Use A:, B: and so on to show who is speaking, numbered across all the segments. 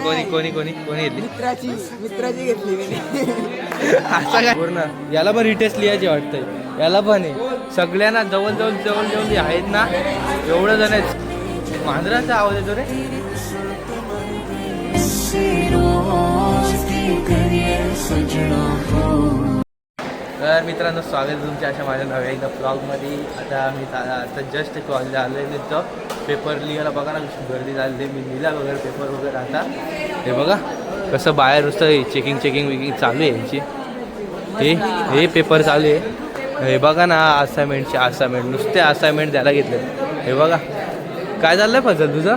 A: कोणी कोणी कोणी कोणी घेतली
B: मित्राची घेतली मी.
A: असं काय पूर्ण याला पण रिटेस्ट लिहायची वाटतंय. याला पण आहे सगळ्यांना जवळ जवळ आहेत ना एवढं जण आहेत. मांजराचा आवाज येतो रे. तर मित्रांनो स्वागत आहे तुमच्या अशा माझ्या नव्या एकदा ब्लॉगमध्ये. आता जस्ट कॉलेज आलेले तर पेपर लिहायला बघा ना कशी गर्दी झाली. मी लिहिला वगैरे पेपर वगैरे. आता हे बघा कसं बाहेर नुसतं चेकिंग विकिंग चालू आहे यांची. हे पेपर चालू आहे. हे बघा ना असाइनमेंट नुसते असाइनमेंट द्यायला घेतले. हे बघा काय चाललंय फजल तुझं.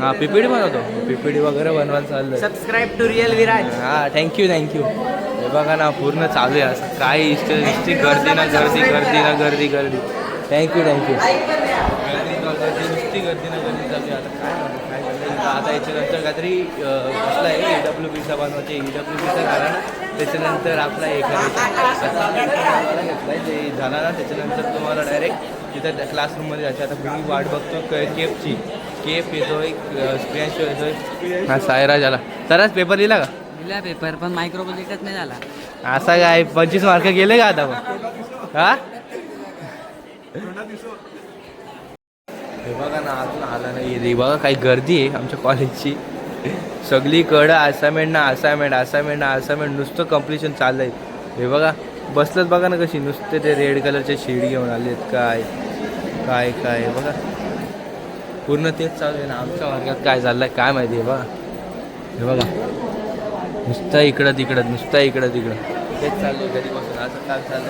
A: हां पीपीडी बनवतो. पीपीडी वगैरे बनवायला चाललं.
B: Subscribe to real Viraj.
A: हां थँक्यू. हे बघा ना पूर्ण चालू आहे असं काय नुसती गर्दी ना गर्दी थँक्यू नुसती गर्दी ना गर्दी चालू आहे. आता काय झालं आता याच्यानंतर काहीतरी असला आहे EWPचा बनवायचे. EWPचा झाला ना त्याच्यानंतर आपला हे घेतला ते झाला ना त्याच्यानंतर तुम्हाला डायरेक्ट तिथं क्लासरूममध्ये जायचं. आता मी वाट बघतो केप येतोय स्प्रियांश येतोय. हा सायराज आला. तरच पेपर लिहिला का.
B: लिहिला पेपर पण मायक्रो प्रोजेक्टच नाही झाला.
A: असा काय 25 मार्क गेले का आता मग. हा हे बघा ना अजून आला नाही. हे बघा काही गर्दी आहे आमच्या कॉलेजची. सगळीकडं असाइनमेंट नुसतं कम्प्लिशन चाललं आहे. हे बघा बसलंच बघा ना कशी नुसते ते रेड कलरचे शीट घेऊन आले आहेत. काय बघा पूर्ण तेच चालू आहे ना. आमच्या वर्गात काय चाललंय काय माहिती आहे बघा. हे बघा नुसतं इकडं तिकडं तेच चालू आहे घरी बसून. असं काय चाललं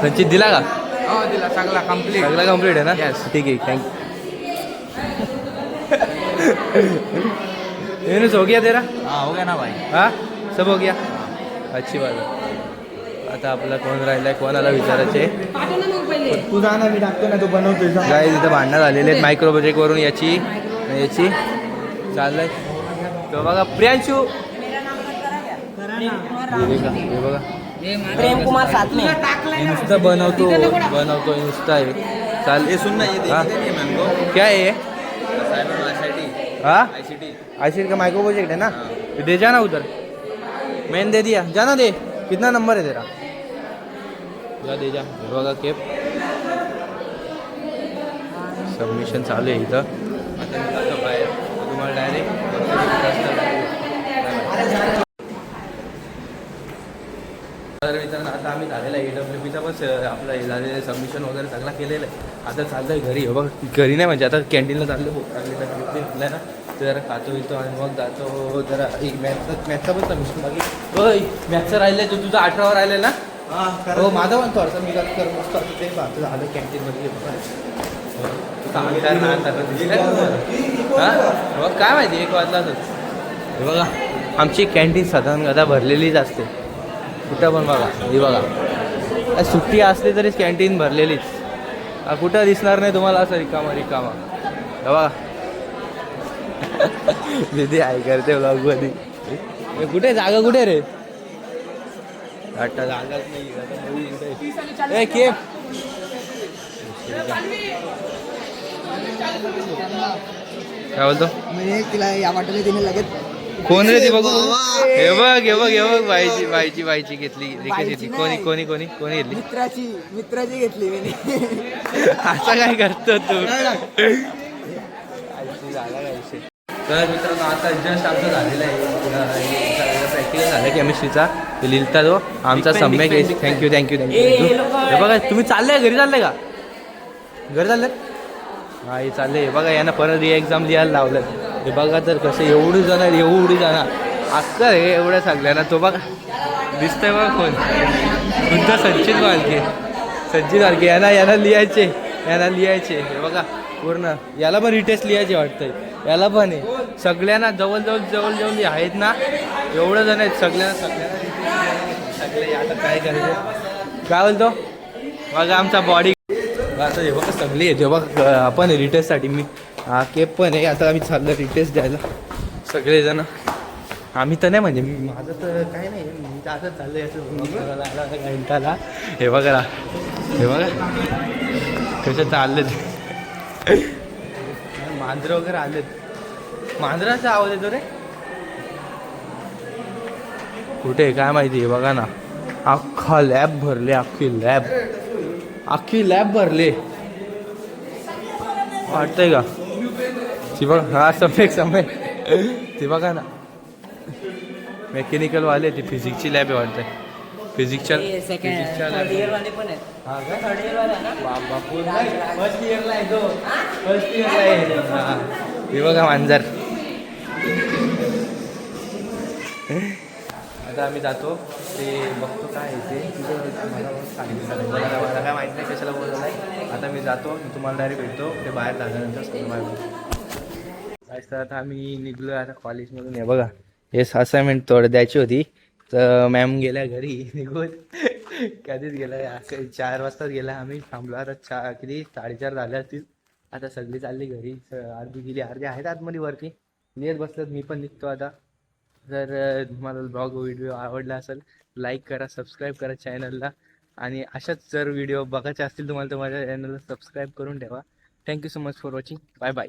A: संचित दिला का.
B: हो दिला सगळा कम्प्लीट
A: आहे ना. ठीक आहे थँक्यू. हो गया तेरा.
B: हाँ हो गया ना भाई.
A: हाँ सब हो गया. अच्छी बात आहे. आता आपला कोण राहिलाय कोणाला विचारायचे.
B: तू जा ना मी टाकतो ना तू बनवतोय.
A: काय तिथं भांडणं झालेले आहेत मायक्रो प्रोजेक्टवरून याची चाललंय. तो बघा प्रियांशू हे बघा
B: प्रेम कुमार साथ में
A: नुसतं बनवतो नुसतं आहे. चाल हे सुन ना क्या है ये. हाँ ICT का माइक्रो प्रोजेक्ट है ना. दे जाना उधर. मैंने दे दिया जाना दे. कितना नंबर है तेरा. जा दे जा. बघा केप सबमिशन चालू आहे इथं. आता बाहेर तुम्हाला डायरेक्ट तर मित्रांनो आता आम्ही झालेला आहे EWPचा पण आपलं हे झालेलं सबमिशन वगैरे सगळं केलेलं आहे. आता चाललं आहे घरी. बघा घरी नाही म्हणजे आता कॅन्टीनला चाललं घेतलं ना ते जरा खातो येतो आणि मग जातो. जरा मॅथचा पण सबमिशन बाकी. होय मॅथचं राहिलं आहे. तुझं 18वर राहिलं ना. हो माझा पण थोडंसं मी कर मस्त असं ते पाहतो झालं कॅन्टीनमध्ये. हां मग काय माहिती 1 वाजला असंच. हे बघा आमची कॅन्टीन साधारण आता भरलेलीच असते कुठं पण. बघा हे बघा सुट्टी असली तरीच कॅन्टीन भरलेलीच. कुठं दिसणार नाही तुम्हाला असं रिकामा. बघा दिदी आहे करते ब्लॉगमध्ये. कुठे जागा कुठे रे. आता जागाच नाही. केप काय बोलतो
B: म्हणजे तिला या वाटले तिने लगेच.
A: कोण रे ती बघू. हे बघ बाईची घेतली. कोणी घेतली.
B: मित्राची घेतली मी.
A: असं काय करतो तू. तर मित्रांनो आता जस्ट आमचं झालेलं आहे प्रॅक्टिकल झालं केमिस्ट्रीचा. ते लिहिता तो आमचा सम्यक. थँक्यू. हे बघा तुम्ही चाललंय घरी चाललंय का. घरी चाललंय. हा हे चाललंय. बघा यांना परत एक्झाम लिहायला लावलं. हे बघा तर कसं एवढी जाणार अक्का हे एवढ्या सगळ्यांना. तो बघा दिसतंय बघा कोण. तुमचा संचित वालके यांना लिहायचे. हे बघा पूर्ण याला पण रिटेस्ट लिहायचे वाटतंय. याला पण आहे सगळ्यांना जवळ आहेत ना एवढं जण आहेत. सगळ्यांना सगळे आता काय करायचं काय बोलतो. बघा आमचा बॉडी आता हे बघा सगळी आहे. बघा आपण रिटेस्टसाठी मी हा केप पण आहे. आता आम्ही चाललं रिटेस्ट द्यायला सगळेजण. आम्ही तर नाही म्हणजे माझं तर काय नाही. मी तर असंच चाललंय असं घंटाला. हे बघा कसं चाललं मांजरं वगैरे आलेत. मांजराचा आवाज येतो रे. कुठे काय माहिती बघा ना. अख्खा लॅब भरले. अख्खी लॅब भरले वाटतंय का. ती बघ हा सम्यक ती बघा ना. मेकॅनिकल वाले ती फिजिक्सची लॅब आहे वाटतंय. फिजिक्सच्या लॅब. हा का फर्स्ट इयरला आहे तो. फर्स्ट इयरला आहे. हे बघा मांजर. आता आम्ही जातो ते बघतो काय आहे ते. मला सांगितलं मला काय माहिती नाही कशाला बोलवलं आहे. आता मी जातो तुम्हाला डायरेक्ट भेटतो ते बाहेर झाल्यानंतर. तर आता आम्ही निघलो आता कॉलेजमधून. हे बघा हे असाइनमेंट थोडं द्यायची होती तर मॅम गेल्या घरी निघून. कधीच गेला 4 वाजताच गेला. आम्ही थांबलो आता किती 4:30 झाले असतील. आता सगळी चालली घरी. अर्धी गेली अर्धी आहेत आतमध्ये वरती लिहित बसतात. मी पण निघतो आता. जर तुम्हाला ब्लॉग व्हिडिओ आवडला असेल लाईक करा, सबस्क्राईब करा चॅनलला. आणि अशाच जर व्हिडिओ बघायचे असतील तुम्हाला तर माझ्या चॅनलला सबस्क्राईब करून ठेवा. Thank you so much for watching. Bye bye.